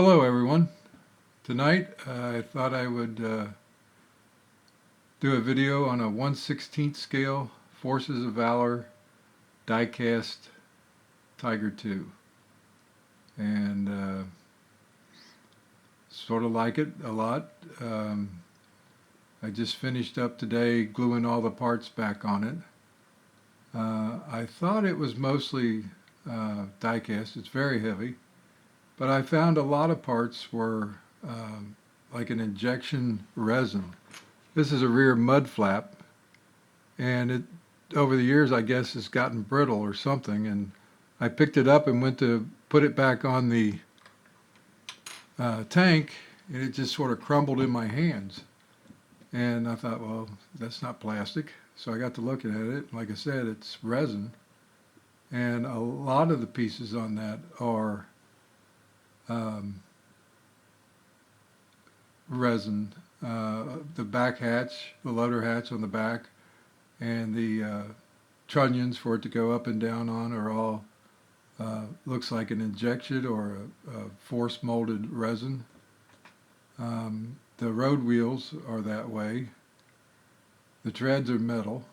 Hello everyone. Tonight I thought I would do a video on a 1/16 scale Forces of Valor Diecast Tiger 2, and sort of like it a lot. I just finished up today gluing all the parts back on it. I thought it was mostly diecast. It's very heavy, but I found a lot of parts were like an injection resin. This is a rear mud flap, and it over the years I guess it's gotten brittle or something, and I picked it up and went to put it back on the tank, and it just sort of crumbled in my hands. And I thought, well, that's not plastic. So I got to looking at it. Like I said, it's resin, and a lot of the pieces on that are resin. The back hatch, the loader hatch on the back, and the trunnions for it to go up and down on are all looks like an injection or a force molded resin. The road wheels are that way. The treads are metal,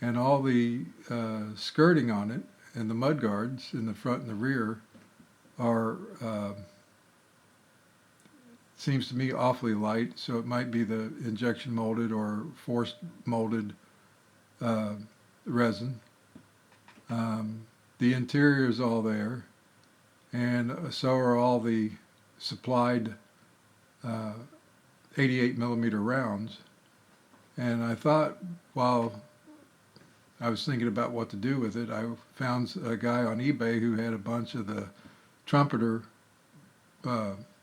and all the skirting on it and the mud guards in the front and the rear are seems to me awfully light, so it might be the injection molded or force molded resin. The interior is all there, and so are all the supplied 88 millimeter rounds. And I thought, while I was thinking about what to do with it, I found a guy on eBay who had a bunch of the trumpeter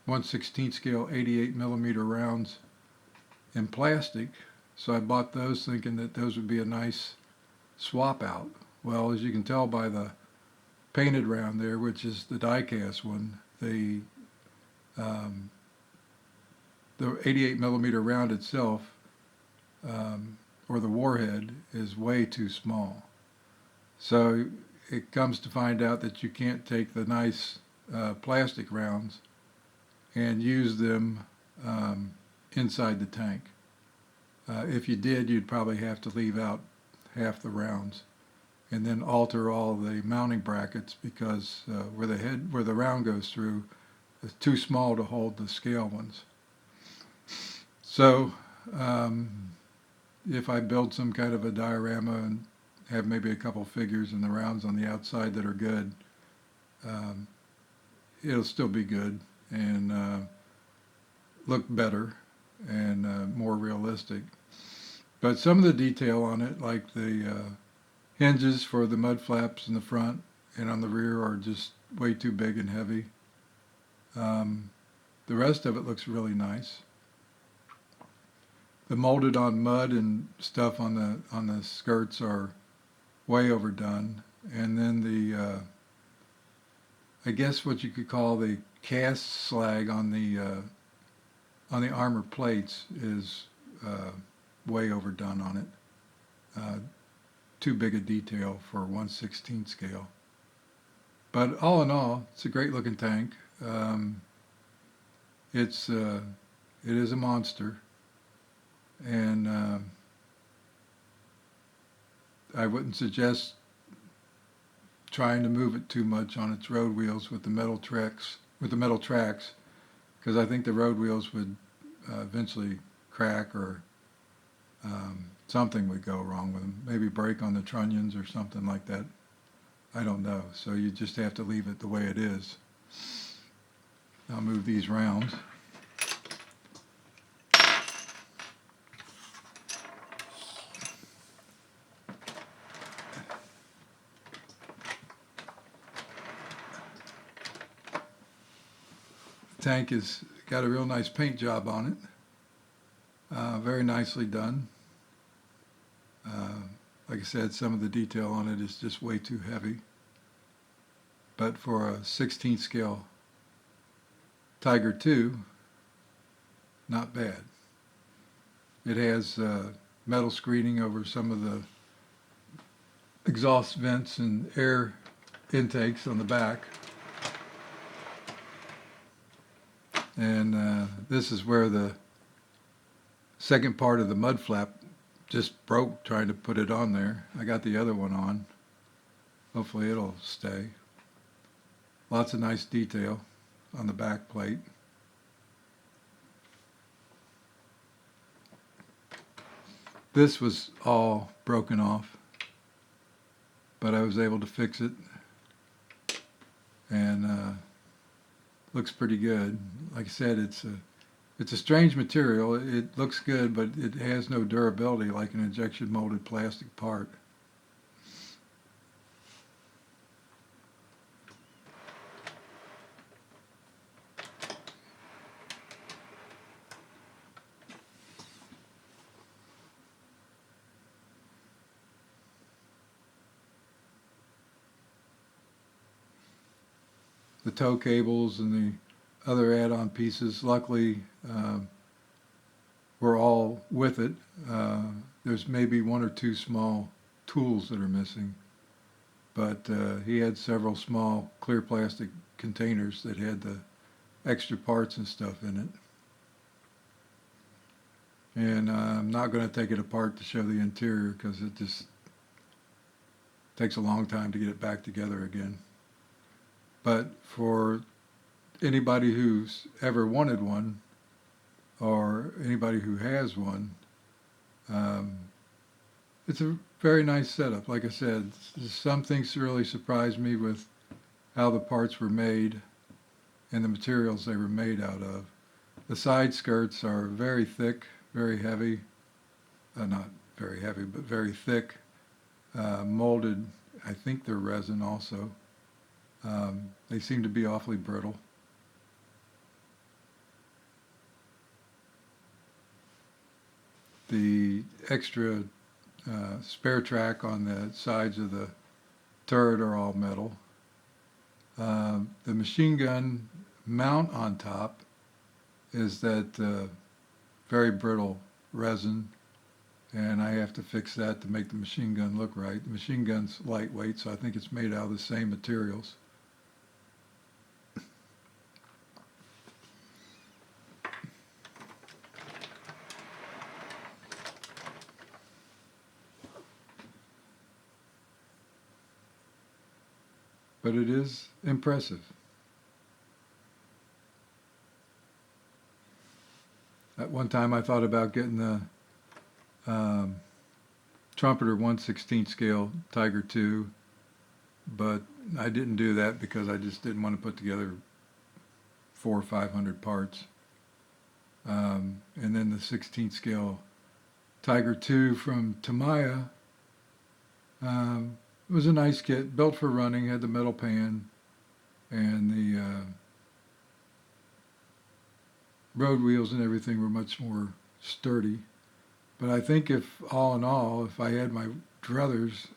1/16 scale 88 millimeter rounds in plastic. So I bought those thinking that those would be a nice swap out. Well, as you can tell by the painted round there, which is the die-cast one, the 88 millimeter round itself, or the warhead, is way too small. So it comes to find out that you can't take the nice plastic rounds and use them inside the tank. If you did, you'd probably have to leave out half the rounds and then alter all the mounting brackets, because where the round goes through is too small to hold the scale ones. So if I build some kind of a diorama and have maybe a couple figures and the rounds on the outside that are good, it'll still be good and look better and more realistic. But some of the detail on it, like the hinges for the mud flaps in the front and on the rear, are just way too big and heavy. The rest of it looks really nice. The molded on mud and stuff on the skirts are way overdone, and then the I guess what you could call the cast slag on the armor plates is way overdone on it. Too big a detail for 1/16 scale. But all in all, it's a great looking tank. It is a monster, and I wouldn't suggest trying to move it too much on its road wheels with the metal tracks, because I think the road wheels would eventually crack, or something would go wrong with them. Maybe break on the trunnions or something like that. I don't know. So you just have to leave it the way it is. I'll move these rounds. The tank has got a real nice paint job on it. Very nicely done. Like I said, some of the detail on it is just way too heavy. But for a 16th scale Tiger 2, not bad. It has metal screening over some of the exhaust vents and air intakes on the back. And this is where the second part of the mud flap just broke trying to put it on there. I got the other one on. Hopefully it'll stay. Lots of nice detail on the back plate. This was all broken off, but I was able to fix it, and looks pretty good. Like I said, it's a strange material. It looks good, but it has no durability like an injection molded plastic part. The tow cables and the other add-on pieces, luckily, we're all with it. There's maybe one or two small tools that are missing, but he had several small clear plastic containers that had the extra parts and stuff in it. And I'm not going to take it apart to show the interior because it just takes a long time to get it back together again. But for anybody who's ever wanted one, or anybody who has one, it's a very nice setup. Like I said, some things really surprised me with how the parts were made and the materials they were made out of. The side skirts are very thick, very heavy, not very heavy, but very thick, molded. I think they're resin also. They seem to be awfully brittle. The extra spare track on the sides of the turret are all metal. The machine gun mount on top is that very brittle resin, and I have to fix that to make the machine gun look right. The machine gun's lightweight, so I think it's made out of the same materials. But it is impressive. At one time I thought about getting the Trumpeter 1/16 scale Tiger II, but I didn't do that because I just didn't want to put together 400 or 500 parts. And then the 16 scale Tiger II from Tamiya it was a nice kit, built for running, had the metal pan, and the road wheels and everything were much more sturdy. But I think if, all in all, if I had my druthers,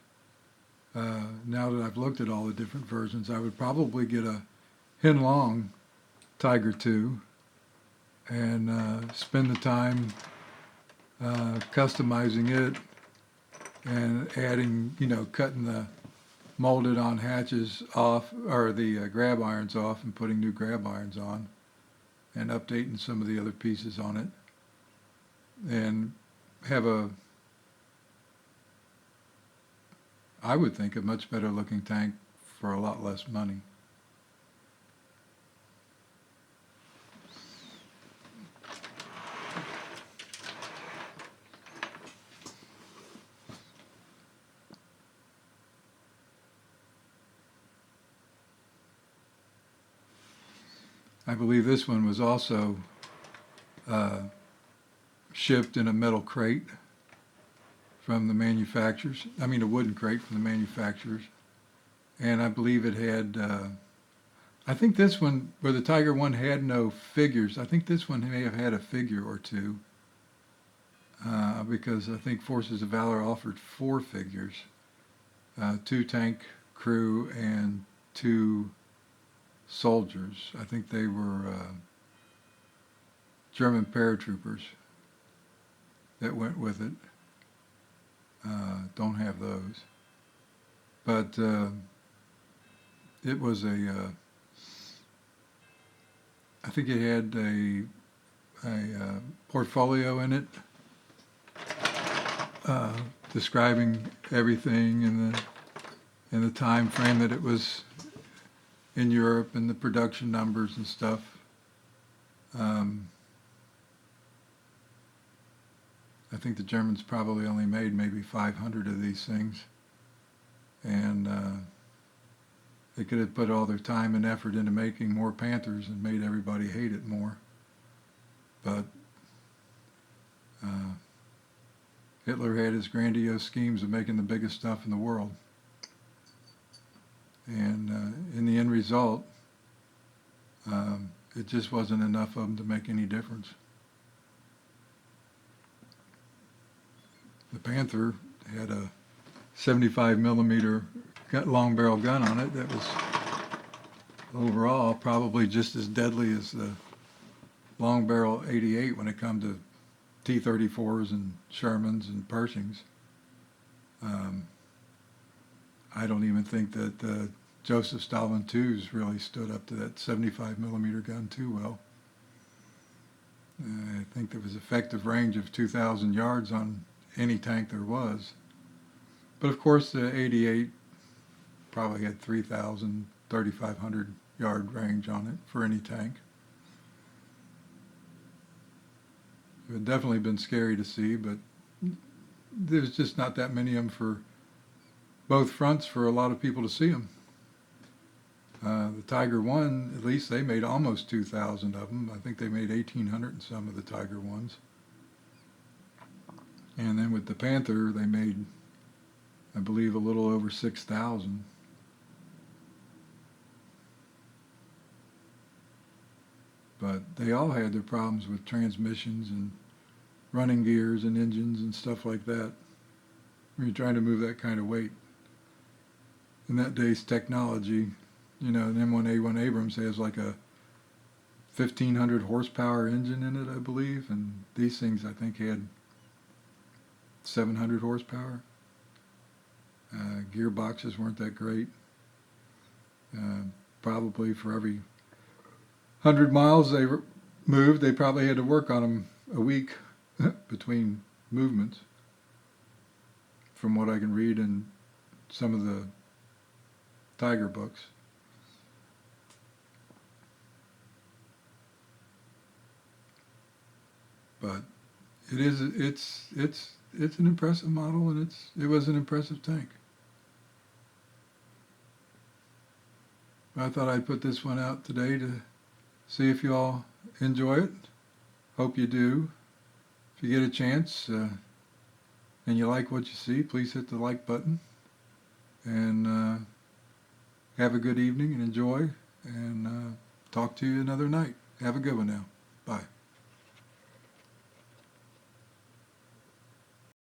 now that I've looked at all the different versions, I would probably get a Hinlong Tiger II and spend the time customizing it and adding, cutting the molded on hatches off, or the grab irons off, and putting new grab irons on, and updating some of the other pieces on it, and have I would think, a much better looking tank for a lot less money. I believe this one was also shipped in a metal crate from the manufacturers. I mean, a wooden crate from the manufacturers. And I believe it had, I think this one, where the Tiger one had no figures, I think this one may have had a figure or two, because I think Forces of Valor offered 4 figures, 2 tank crew and 2 soldiers. I think they were German paratroopers that went with it. Don't have those. But it was I think it had a portfolio in it describing everything in the time frame that it was in Europe and the production numbers and stuff. I think the Germans probably only made maybe 500 of these things, and they could have put all their time and effort into making more Panthers and made everybody hate it more. But Hitler had his grandiose schemes of making the biggest stuff in the world. And in the end result, it just wasn't enough of them to make any difference. The Panther had a 75 millimeter long barrel gun on it that was overall probably just as deadly as the long barrel 88 when it come to T-34s and Shermans and Pershings. I don't even think that the Joseph Stalin IIs really stood up to that 75 millimeter gun too well. I think there was effective range of 2,000 yards on any tank there was. But of course the 88 probably had 3,000, 3,500 yard range on it for any tank. It would definitely been scary to see, but there's just not that many of them for both fronts for a lot of people to see them. The Tiger 1, at least they made almost 2,000 of them. I think they made 1,800 in some of the Tiger 1s. And then with the Panther, they made, I believe, a little over 6,000. But they all had their problems with transmissions and running gears and engines and stuff like that when you're trying to move that kind of weight. In that day's technology, you know, an M1A1 Abrams has like a 1,500 horsepower engine in it, I believe, and these things I think had 700 horsepower. Gearboxes weren't that great. Probably for every 100 miles they moved, they probably had to work on them a week between movements, from what I can read in some of the Tiger books. But it's an impressive model, and it was an impressive tank. I thought I'd put this one out today to see if you all enjoy it. Hope you do. If you get a chance and you like what you see, please hit the like button. And have a good evening and enjoy. And talk to you another night. Have a good one now. Bye.